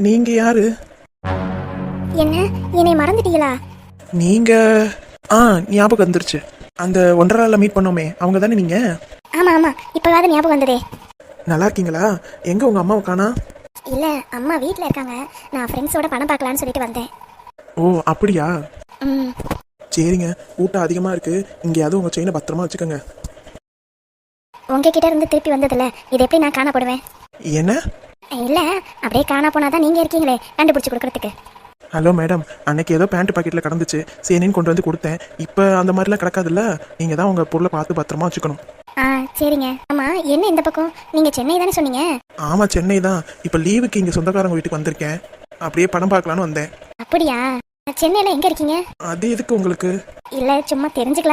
நீங்க யாரு? என்ன, என்னை மறந்துட்டீங்களா? நீங்க ஞாபகம் வந்துருச்சு. அந்த ஒன்றரால மீட் பண்ணோமே, அவங்க தானே நீங்க? ஆமா ஆமா, இப்போவாது ஞாபகம் வந்ததே. நல்லா இருக்கீங்களா? எங்க உங்க அம்மாவை காணா? இல்ல, அம்மா வீட்டில் இருக்காங்க. நான் ஃப்ரெண்ட்ஸோட படம் பார்க்கலான்னு சொல்லிட்டு வந்தேன். ஓ அப்படியா? ம். சரிங்க, கூட்டம் அதிகமா இருக்கு. இங்கேயாவது உங்க செயினை பத்திரமா வச்சுக்கோங்க. உங்ககிட்ட இருந்து திருப்பி வந்ததில்ல, இது எப்படி நான் காணப்படுவேன்? என்ன? இல்ல, அப்படியே காணா போனாதான் நீங்க இருக்கீங்களே கண்டுபிடிச்சு கொடுக்கறதுக்கு. ஹலோ மேடம், அன்னைக்கு ஏதோ பேண்ட் பாக்கெட்டில் கிடந்துச்சு, சேனின்னு கொண்டு வந்து கொடுத்தேன். இப்போ அந்த மாதிரிலாம் கிடக்காதுல்ல. நீங்கள் தான் உங்கள் பொருளை பார்த்து பத்திரமா வச்சுக்கணும். சரிங்க. ஆமா, என்ன இந்த பக்கம்? நீங்க சென்னை தானே சொன்னீங்க? ஆமாம், சென்னை தான். இப்போ லீவுக்கு இங்கே சொந்தக்காரங்க வீட்டுக்கு வந்திருக்கேன். அப்படியே படம் பார்க்கலான்னு வந்தேன். அப்படியா? சென்னையில எங்க இருக்கீங்க? அது எதுக்கு உங்களுக்கு? இல்ல, சும்மா தெரிஞ்சுக்கலாம்.